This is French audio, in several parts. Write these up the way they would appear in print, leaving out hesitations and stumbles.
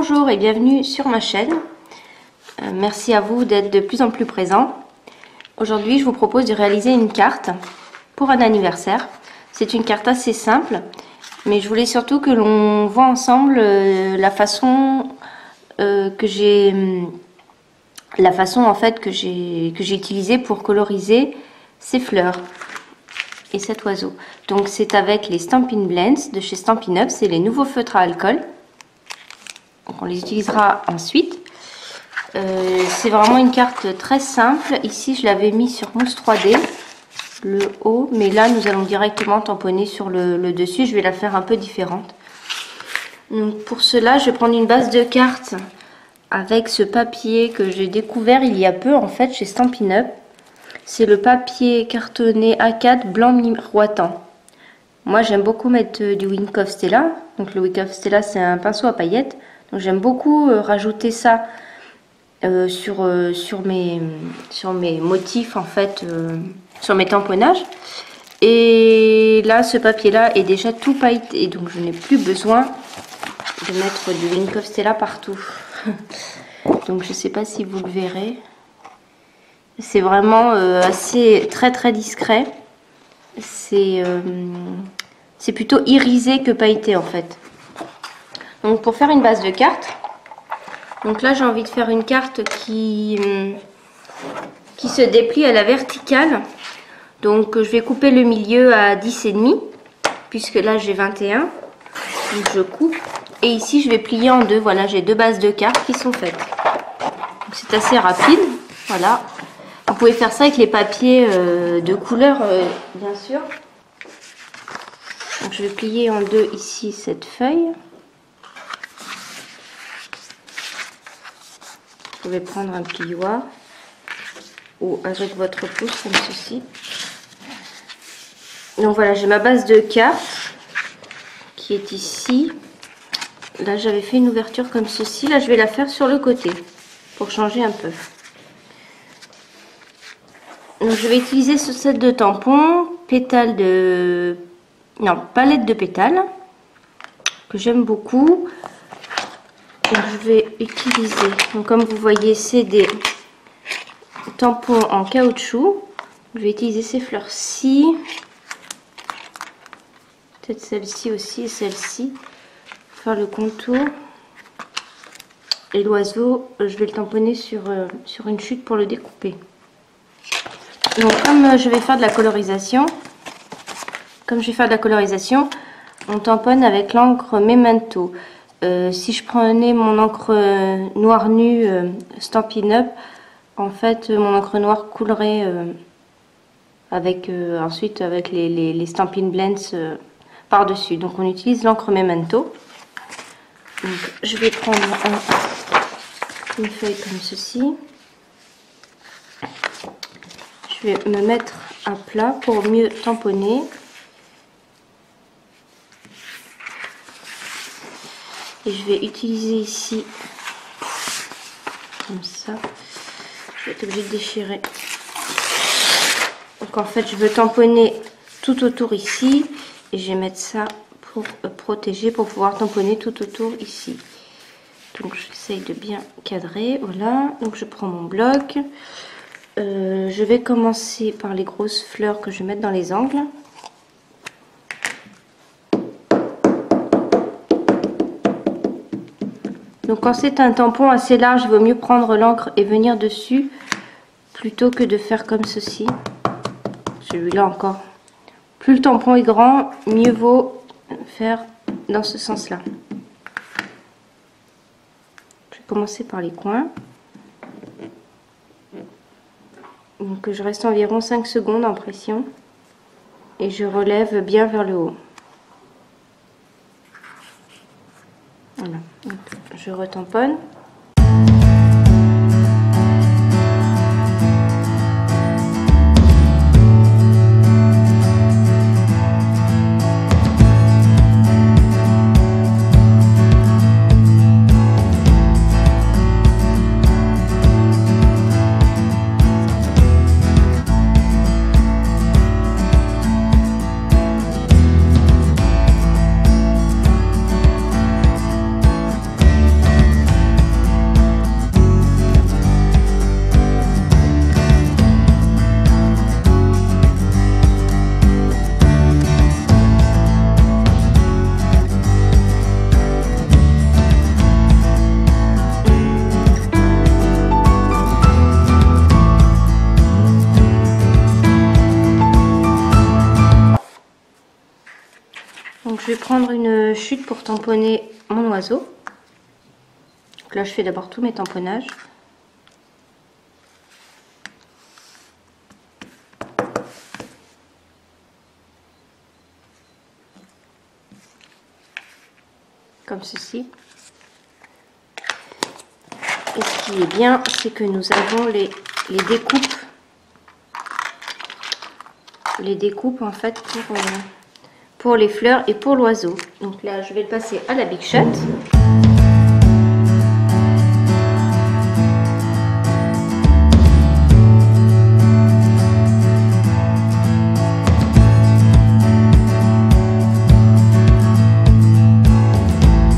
Bonjour et bienvenue sur ma chaîne. Merci à vous d'être de plus en plus présents. Aujourd'hui, je vous propose de réaliser une carte pour un anniversaire. C'est une carte assez simple, mais je voulais surtout que l'on voit ensemble la façon que j'ai utilisée pour coloriser ces fleurs et cet oiseau. Donc c'est avec les Stampin' Blends de chez Stampin' Up, c'est les nouveaux feutres à alcool. Donc on les utilisera ensuite. C'est vraiment une carte très simple. Ici je l'avais mis sur mousse 3D, le haut, mais là nous allons directement tamponner sur le dessus. Je vais la faire un peu différente. Donc pour cela, je vais prendre une base de carte avec ce papier que j'ai découvert il y a peu en fait chez Stampin' Up. C'est le papier cartonné A4 blanc miroitant. Moi j'aime beaucoup mettre du Wink of Stella. Donc le Wink of Stella c'est un pinceau à paillettes. Donc j'aime beaucoup rajouter ça sur mes motifs en fait, sur mes tamponnages. Et là ce papier là est déjà tout pailleté et donc je n'ai plus besoin de mettre du Wink of Stella partout. Donc je sais pas si vous le verrez. C'est vraiment assez très discret. C'est plutôt irisé que pailleté en fait. Donc pour faire une base de carte, donc là j'ai envie de faire une carte qui se déplie à la verticale. Donc je vais couper le milieu à 10,5 puisque là j'ai 21. Donc je coupe et ici je vais plier en deux. Voilà, j'ai deux bases de cartes qui sont faites. C'est assez rapide. Voilà. Vous pouvez faire ça avec les papiers de couleur bien sûr. Donc je vais plier en deux ici cette feuille. Vous pouvez prendre un plioir ou avec votre pouce comme ceci. Donc voilà, j'ai ma base de carte qui est ici. Là j'avais fait une ouverture comme ceci. Là je vais la faire sur le côté pour changer un peu. Donc je vais utiliser ce set de tampons, palette de pétales que j'aime beaucoup. Donc je vais utiliser, donc comme vous voyez, c'est des tampons en caoutchouc. Je vais utiliser ces fleurs-ci, peut-être celle-ci aussi et celle-ci, pour faire le contour. Et l'oiseau, je vais le tamponner sur une chute pour le découper. Donc comme je vais faire de la colorisation, on tamponne avec l'encre Memento. Si je prenais mon encre noire nue Stampin' Up, en fait mon encre noire coulerait ensuite avec les Stampin' Blends par-dessus. Donc on utilise l'encre Memento. Donc, je vais prendre une feuille comme ceci. Je vais me mettre à plat pour mieux tamponner. Et je vais utiliser ici, comme ça, je vais être obligée de déchirer. Donc en fait, je veux tamponner tout autour ici. Et je vais mettre ça pour protéger, pour pouvoir tamponner tout autour ici. Donc j'essaye de bien cadrer, voilà. Donc je prends mon bloc. Je vais commencer par les grosses fleurs que je vais mettre dans les angles. Donc quand c'est un tampon assez large, il vaut mieux prendre l'encre et venir dessus plutôt que de faire comme ceci. Celui-là encore. Plus le tampon est grand, mieux vaut faire dans ce sens-là. Je vais commencer par les coins. Donc je reste environ 5 secondes en pression et je relève bien vers le haut. Voilà, donc, je retamponne. Donc je vais prendre une chute pour tamponner mon oiseau. Donc là je fais d'abord tous mes tamponnages. Comme ceci. Et ce qui est bien, c'est que nous avons les découpes en fait pour les fleurs et pour l'oiseau. Donc là je vais le passer à la Big Shot.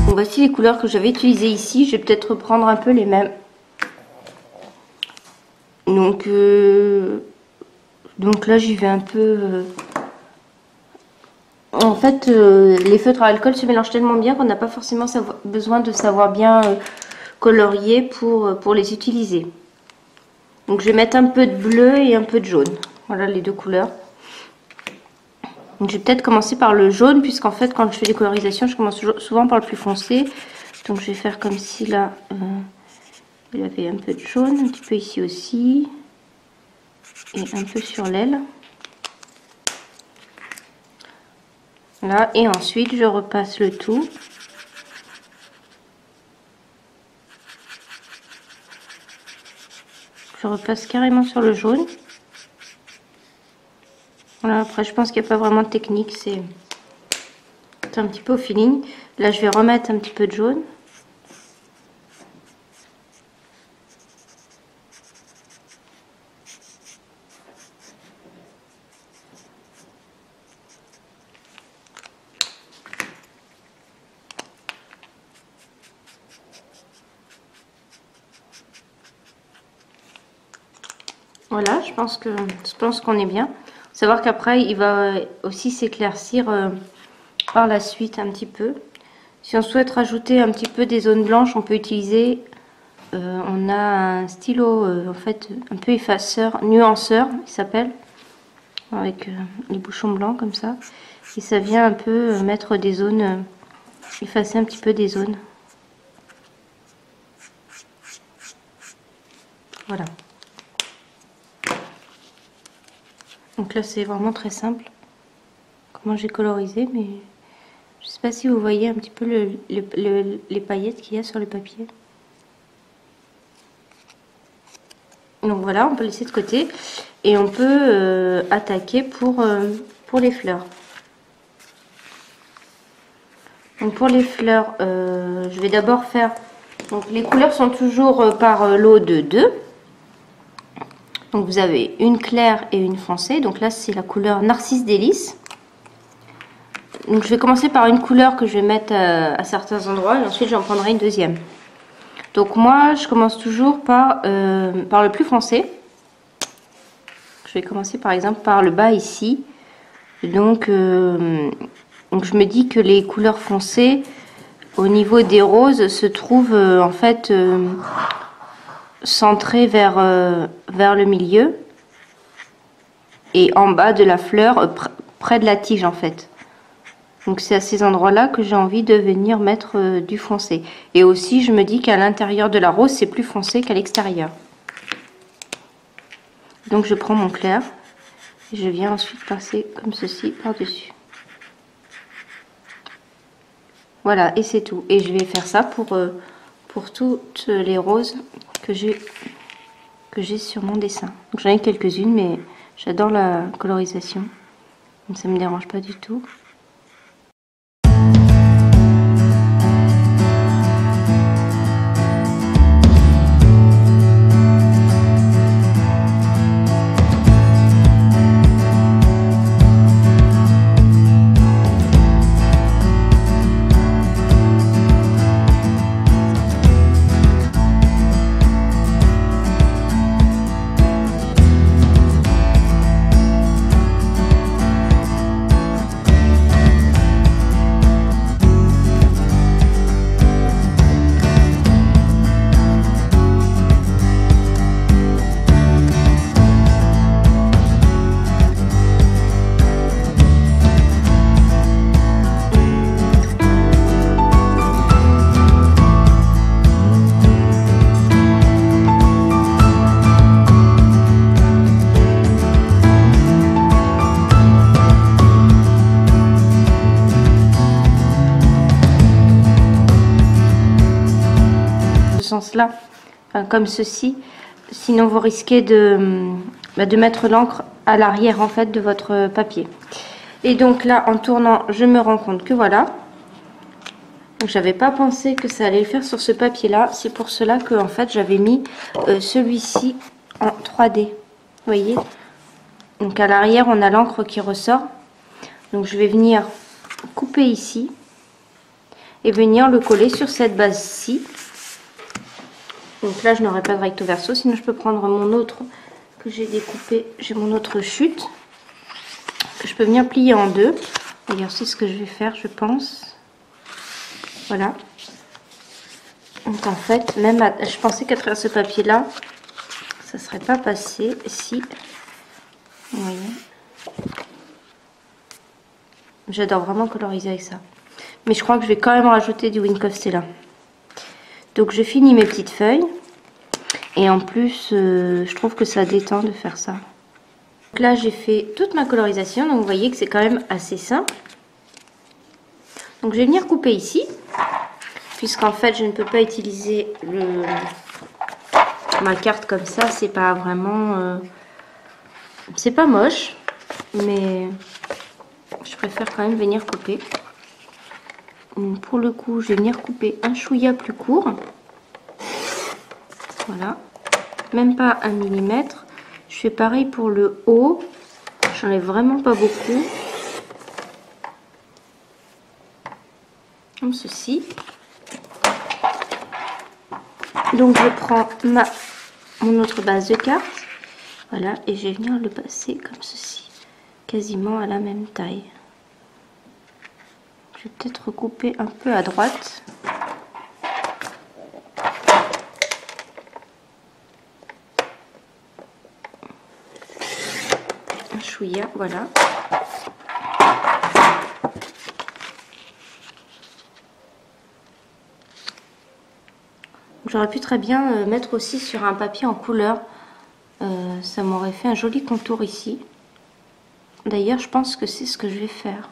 Donc voici les couleurs que j'avais utilisées ici. Je vais peut-être reprendre un peu les mêmes. Donc là j'y vais un peu. En fait, les feutres à alcool se mélangent tellement bien qu'on n'a pas forcément besoin de savoir bien colorier pour les utiliser. Donc je vais mettre un peu de bleu et un peu de jaune. Voilà les deux couleurs. Donc je vais peut-être commencer par le jaune, puisqu'en fait quand je fais les colorisations, je commence souvent par le plus foncé. Donc je vais faire comme si là, il y avait un peu de jaune, un petit peu ici aussi. Et un peu sur l'aile. Là, et ensuite je repasse le tout. Je repasse carrément sur le jaune. Voilà, après je pense qu'il n'y a pas vraiment de technique, c'est un petit peu au feeling. Là je vais remettre un petit peu de jaune. Voilà, je pense qu'on est bien. Faut savoir qu'après, il va aussi s'éclaircir par la suite un petit peu. Si on souhaite rajouter un petit peu des zones blanches, on peut utiliser, on a un stylo en fait un peu effaceur, nuanceur, il s'appelle, avec les bouchons blancs comme ça. Et ça vient un peu mettre des zones, effacer un petit peu des zones. Voilà. Donc là c'est vraiment très simple comment j'ai colorisé, mais je sais pas si vous voyez un petit peu les paillettes qu'il y a sur le papier. Donc voilà, on peut laisser de côté et on peut attaquer pour les fleurs. Donc pour les fleurs, je vais d'abord faire, donc les couleurs sont toujours par lot de 2. Donc vous avez une claire et une foncée. Donc là c'est la couleur Narcisse Délice. Donc je vais commencer par une couleur que je vais mettre à certains endroits et ensuite j'en prendrai une deuxième. Donc moi je commence toujours par le plus foncé. Je vais commencer par exemple par le bas ici. Donc je me dis que les couleurs foncées au niveau des roses se trouvent en fait centré vers le milieu et en bas de la fleur, près de la tige en fait. Donc c'est à ces endroits là que j'ai envie de venir mettre du foncé. Et aussi je me dis qu'à l'intérieur de la rose c'est plus foncé qu'à l'extérieur. Donc je prends mon clair et je viens ensuite passer comme ceci par dessus. Voilà, et c'est tout. Et je vais faire ça pour toutes les roses que j'ai sur mon dessin. Donc j'en ai quelques-unes, mais j'adore la colorisation, donc ça me dérange pas du tout. sens-là, enfin, comme ceci. Sinon, vous risquez de mettre l'encre à l'arrière en fait de votre papier. Et donc là, en tournant, je me rends compte que voilà. Donc, j'avais pas pensé que ça allait le faire sur ce papier-là. C'est pour cela que en fait, j'avais mis celui-ci en 3D. Vous voyez? Donc à l'arrière, on a l'encre qui ressort. Donc je vais venir couper ici et venir le coller sur cette base-ci. Donc là, je n'aurai pas de recto verso, sinon je peux prendre mon autre que j'ai découpé. J'ai mon autre chute que je peux venir plier en deux. D'ailleurs, c'est ce que je vais faire, je pense. Voilà. Donc en fait, même je pensais qu'à travers ce papier-là, ça ne serait pas passé. Si, vous voyez. J'adore vraiment coloriser avec ça. Mais je crois que je vais quand même rajouter du Wink of Stella. Donc je finis mes petites feuilles. Et en plus, je trouve que ça détend de faire ça. Donc là, j'ai fait toute ma colorisation. Donc vous voyez que c'est quand même assez simple. Donc je vais venir couper ici. Puisqu'en fait, je ne peux pas utiliser ma carte comme ça. C'est pas vraiment... c'est pas moche. Mais je préfère quand même venir couper. Pour le coup, je vais venir couper un chouïa plus court. Voilà. Même pas 1 mm. Je fais pareil pour le haut. J'enlève vraiment pas beaucoup. Comme ceci. Donc je prends mon autre base de carte. Voilà. Et je vais venir le passer comme ceci. Quasiment à la même taille. Je vais peut-être recouper un peu à droite. Un chouïa, voilà. J'aurais pu très bien mettre aussi sur un papier en couleur. Ça m'aurait fait un joli contour ici. D'ailleurs, je pense que c'est ce que je vais faire.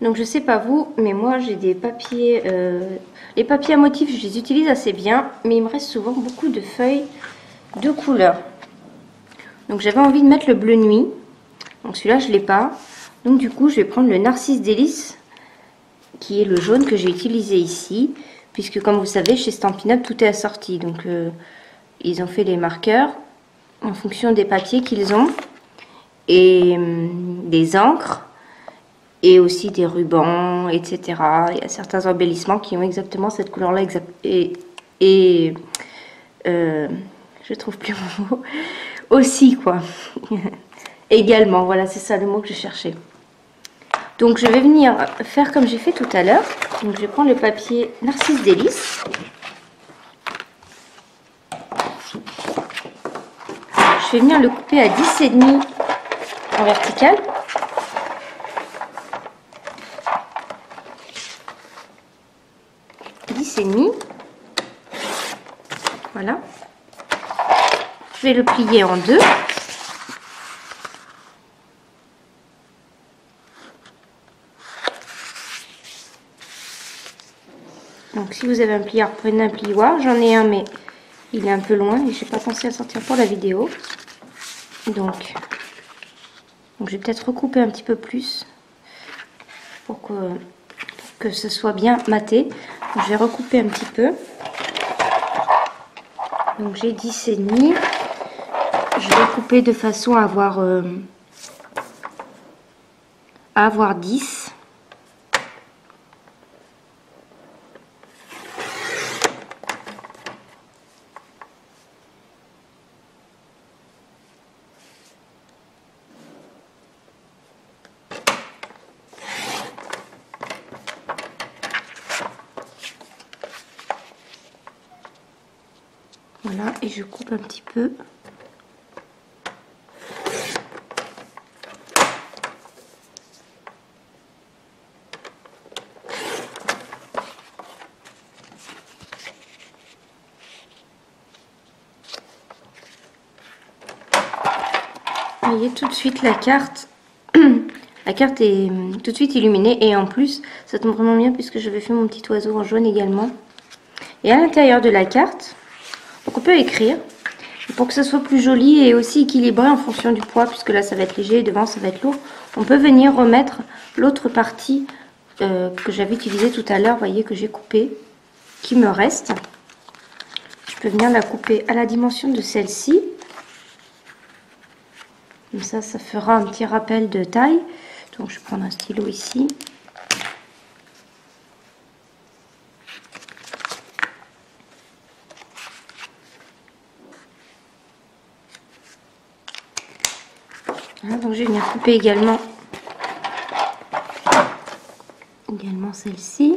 Donc je sais pas vous, mais moi j'ai des papiers, les papiers à motifs je les utilise assez bien, mais il me reste souvent beaucoup de feuilles de couleurs. Donc j'avais envie de mettre le bleu nuit, donc celui-là je l'ai pas, donc du coup je vais prendre le Narcisse Délice, qui est le jaune que j'ai utilisé ici, puisque comme vous savez chez Stampin' Up tout est assorti, donc ils ont fait les marqueurs en fonction des papiers qu'ils ont, et des encres, et aussi des rubans, etc. Il y a certains embellissements qui ont exactement cette couleur-là. Je trouve plus mon mot. Aussi, quoi. Également, voilà, c'est ça le mot que je cherchais. Donc, je vais venir faire comme j'ai fait tout à l'heure. Donc, je vais prendre le papier Narcisse Délice. Je vais venir le couper à 10,5 en vertical. Et demi. Voilà. Je vais le plier en deux. Donc si vous avez un plieur, prenez un plioir. J'en ai un mais il est un peu loin et je n'ai pas pensé à sortir pour la vidéo. Donc je vais peut-être recouper un petit peu plus pour que ce soit bien maté. Je vais recouper un petit peu. Donc j'ai 10,5. Je vais couper de façon à avoir 10. Voilà, et je coupe un petit peu. Vous voyez tout de suite la carte, La carte est tout de suite illuminée et en plus, ça tombe vraiment bien puisque j'avais fait mon petit oiseau en jaune également. Et à l'intérieur de la carte, donc on peut écrire pour que ça soit plus joli et aussi équilibré en fonction du poids, puisque là ça va être léger et devant ça va être lourd. On peut venir remettre l'autre partie que j'avais utilisée tout à l'heure, vous voyez que j'ai coupé, qui me reste. Je peux venir la couper à la dimension de celle-ci. Comme ça fera un petit rappel de taille. Donc je vais prendre un stylo ici. Voilà, donc je vais venir couper également celle-ci.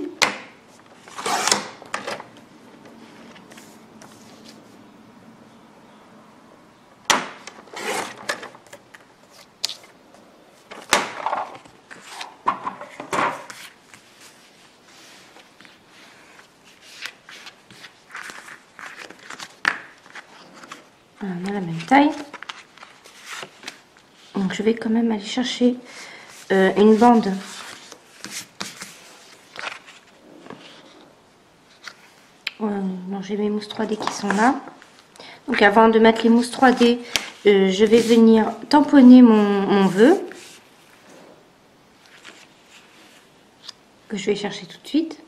Voilà, on a la même taille. Donc je vais quand même aller chercher une bande bon, j'ai mes mousses 3D qui sont là. Donc avant de mettre les mousses 3D, je vais venir tamponner mon vœu que je vais chercher tout de suite.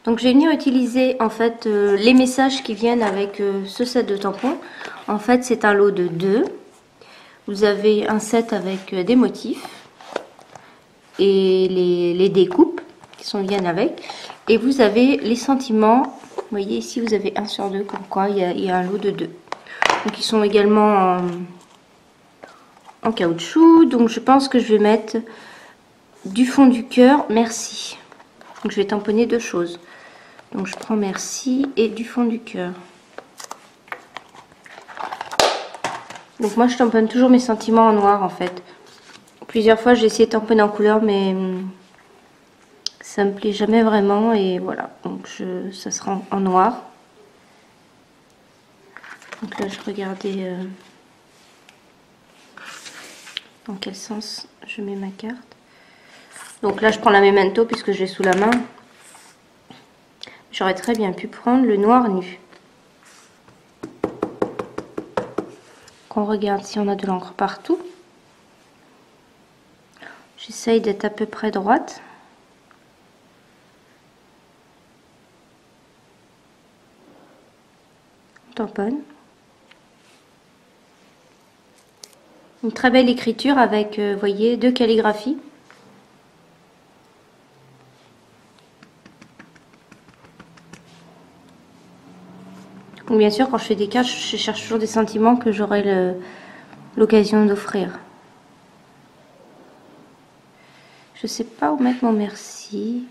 Donc je vais venir utiliser en fait les messages qui viennent avec ce set de tampons. En fait c'est un lot de 2. Vous avez un set avec des motifs et les découpes qui viennent avec. Et vous avez les sentiments. Vous voyez ici vous avez 1 sur 2 comme quoi il y a un lot de 2. Donc ils sont également en caoutchouc. Donc je pense que je vais mettre du fond du cœur, merci. Donc je vais tamponner 2 choses. Donc je prends merci et du fond du cœur. Donc moi je tamponne toujours mes sentiments en noir en fait. Plusieurs fois j'ai essayé de tamponner en couleur mais ça me plaît jamais vraiment et voilà. Donc ça sera en noir. Donc là je regardais dans quel sens je mets ma carte. Donc là je prends la Memento puisque j'ai sous la main. J'aurais très bien pu prendre le noir nu. On regarde si on a de l'encre partout. J'essaye d'être à peu près droite. On tamponne. Une très belle écriture avec, vous voyez, 2 calligraphies. Donc bien sûr, quand je fais des cartes, je cherche toujours des sentiments que j'aurai l'occasion d'offrir. Je sais pas où mettre mon merci.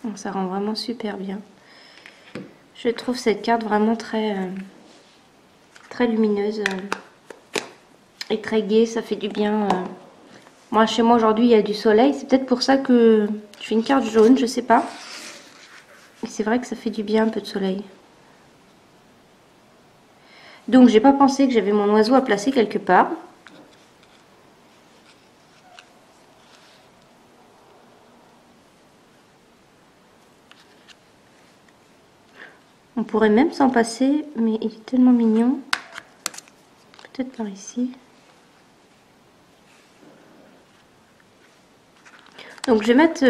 Donc ça rend vraiment super bien. Je trouve cette carte vraiment très lumineuse et très gaie. Ça fait du bien. Moi, chez moi aujourd'hui, il y a du soleil. C'est peut-être pour ça que je fais une carte jaune, je sais pas. Et c'est vrai que ça fait du bien un peu de soleil. Donc, j'ai pas pensé que j'avais mon oiseau à placer quelque part. On pourrait même s'en passer, mais il est tellement mignon. Peut-être par ici. Donc je vais mettre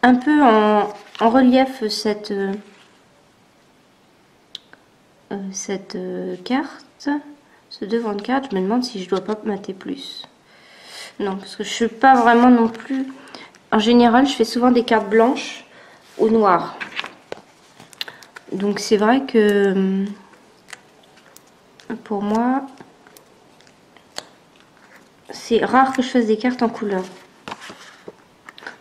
un peu en relief cette carte, ce devant de carte. Je me demande si je dois pas mater plus. Non, parce que je suis pas vraiment non plus. En général, je fais souvent des cartes blanches ou noires. Donc c'est vrai que pour moi, c'est rare que je fasse des cartes en couleur.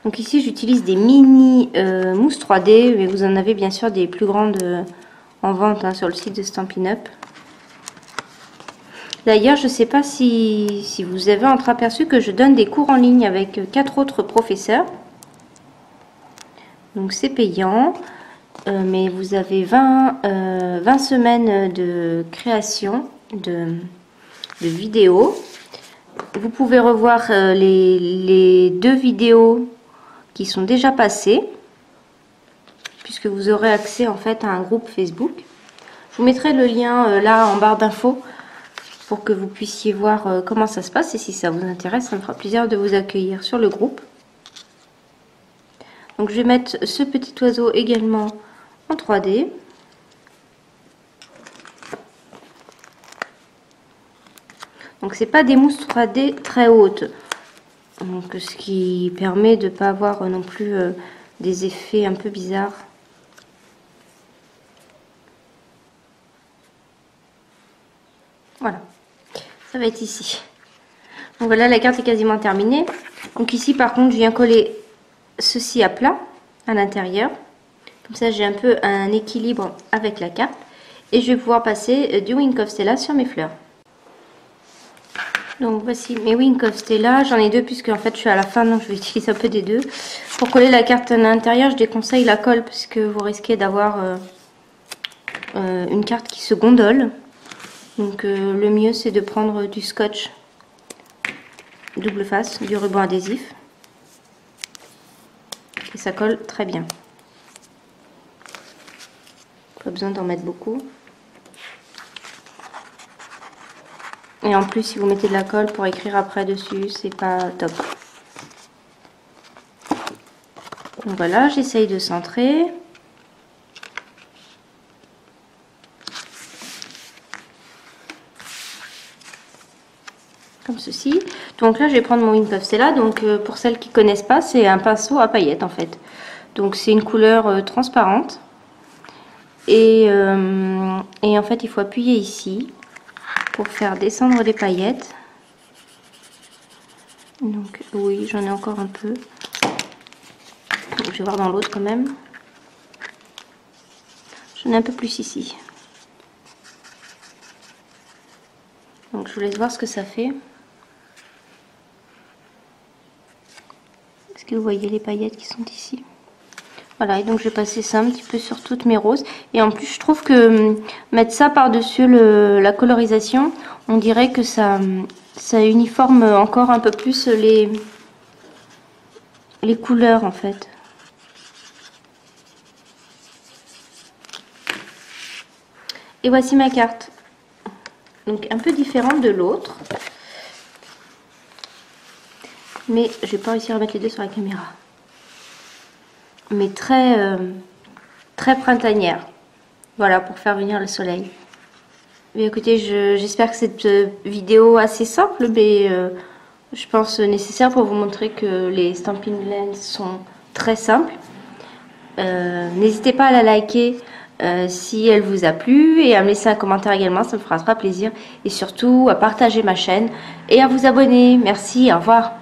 Donc ici j'utilise des mini mousses 3D, mais vous en avez bien sûr des plus grandes en vente sur le site de Stampin' Up. D'ailleurs je ne sais pas si vous avez entreaperçu que je donne des cours en ligne avec 4 autres professeurs. Donc c'est payant mais vous avez 20 semaines de création de vidéos. Vous pouvez revoir les 2 vidéos qui sont déjà passées, puisque vous aurez accès en fait à un groupe Facebook. Je vous mettrai le lien là en barre d'infos pour que vous puissiez voir comment ça se passe, et si ça vous intéresse, ça me fera plaisir de vous accueillir sur le groupe. Donc je vais mettre ce petit oiseau également en 3D. Donc c'est pas des mousses 3D très hautes, donc ce qui permet de ne pas avoir non plus des effets un peu bizarres. Voilà, ça va être ici. Donc voilà, la carte est quasiment terminée. Donc ici par contre je viens coller ceci à plat à l'intérieur. Comme ça j'ai un peu un équilibre avec la carte. Et je vais pouvoir passer du Wink of Stella sur mes fleurs. Donc voici mes Wink of Stella. J'en ai 2 puisque en fait je suis à la fin, donc je vais utiliser un peu des 2. Pour coller la carte à l'intérieur, je déconseille la colle puisque vous risquez d'avoir une carte qui se gondole. Donc le mieux c'est de prendre du scotch double face, du ruban adhésif. Et ça colle très bien. Pas besoin d'en mettre beaucoup. Et en plus, si vous mettez de la colle pour écrire après dessus, c'est pas top. Donc voilà, j'essaye de centrer. Comme ceci. Donc là, je vais prendre mon Wink of Stella. Donc pour celles qui ne connaissent pas, c'est un pinceau à paillettes en fait. Donc c'est une couleur transparente. Et en fait, il faut appuyer ici pour faire descendre les paillettes. Donc oui, j'en ai encore un peu. Je vais voir dans l'autre quand même. J'en ai un peu plus ici. Donc je vous laisse voir ce que ça fait. Est-ce que vous voyez les paillettes qui sont ici? Voilà, et donc je vais passer ça un petit peu sur toutes mes roses. Et en plus, je trouve que mettre ça par-dessus la colorisation, on dirait que ça uniforme encore un peu plus les couleurs en fait. Et voici ma carte. Donc un peu différente de l'autre. Mais je vais pas réussir à mettre les 2 sur la caméra. Mais très printanière. Voilà, pour faire venir le soleil. Mais écoutez, j'espère que cette vidéo assez simple, mais je pense nécessaire pour vous montrer que les Stampin' Blends sont très simples. N'hésitez pas à la liker si elle vous a plu, et à me laisser un commentaire également, ça me fera très plaisir. Et surtout à partager ma chaîne et à vous abonner. Merci, au revoir.